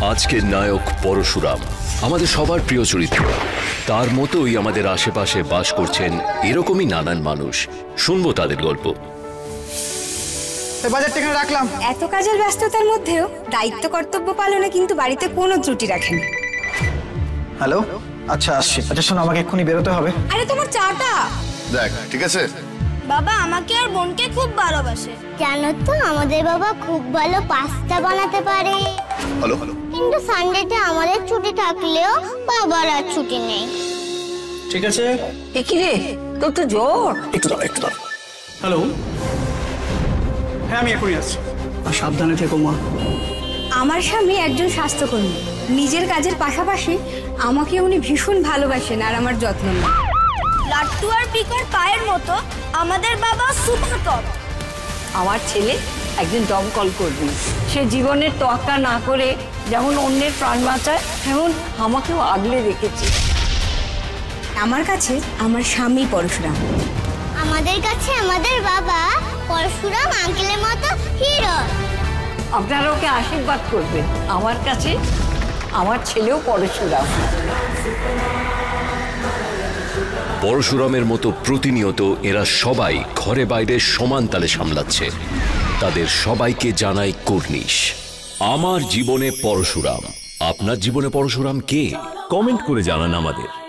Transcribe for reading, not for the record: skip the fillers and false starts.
আজকের নায়ক পরশুরাম আমাদের সবার প্রিয় চরিত্র। তার মতোই আমাদের আশেপাশে বাস করছেন এরকমই নানান মানুষ। শুনবো তাদের গল্প। বাজারটা এখানে রাখলাম। এত কাজের ব্যস্ততার মধ্যেও দায়িত্ব কর্তব্য পালনে কিন্তু বাড়িতে কোনো ত্রুটি রাখেন। হ্যালো, আচ্ছা আসছি। আচ্ছা শোনো, আমাকে এক্ষুনি বেরোতে হবে। আরে তোমার চাটা দেখ, ঠিক আছে? বাবা আমাকে আর বোনকে খুব ভালোবাসে। জানো তো আমাদের বাবা খুব ভালো পাস্তা বানাতে পারে। হ্যালো। কিন্তু সানডেতে আমাদের ছুটি থাকলেও বাবার আর ছুটি নেই। ঠিক আছে। কি রে, তোর তো জ্বর। একটু দাও। হ্যালো, হ্যাঁ আমি এখনই আসছি। আর সাবধানে থেকো মা। আমার স্বামী একজন স্বাস্থ্যকর্মী। নিজের কাজের পাশাপাশি আমাকে উনি ভীষণ ভালোবাসেন আর আমার যত্ন নেন। লাট্টু আর পিকর পায়ের মতো আমাদের বাবা সুপার টপ। আমার ছেলে একজন দমকল কর্মী। সে জীবনের তোয়াক্কা না করে যেমন অন্যের প্রাণ বাঁচায়, তেমন আমাকেও আগলে রেখেছে। আমার কাছে আমার স্বামী পরশুরাম। আমাদের কাছে আমাদের বাবা পরশুরাম আঙ্কেলের মতো হিরো। আপনারা ওকে আশীর্বাদ করবেন। আমার কাছে আমার ছেলেও পরশুরাম। পরশুরামের মতো প্রতিনিয়ত এরা সবাই ঘরে বাইরে সমান তালে সামলাচ্ছে। তাদের সবাইকে জানাই কুর্নিশ। আমার জীবনে পরশুরাম। আপনার জীবনে পরশুরাম কে? কমেন্ট করে জানান আমাদের।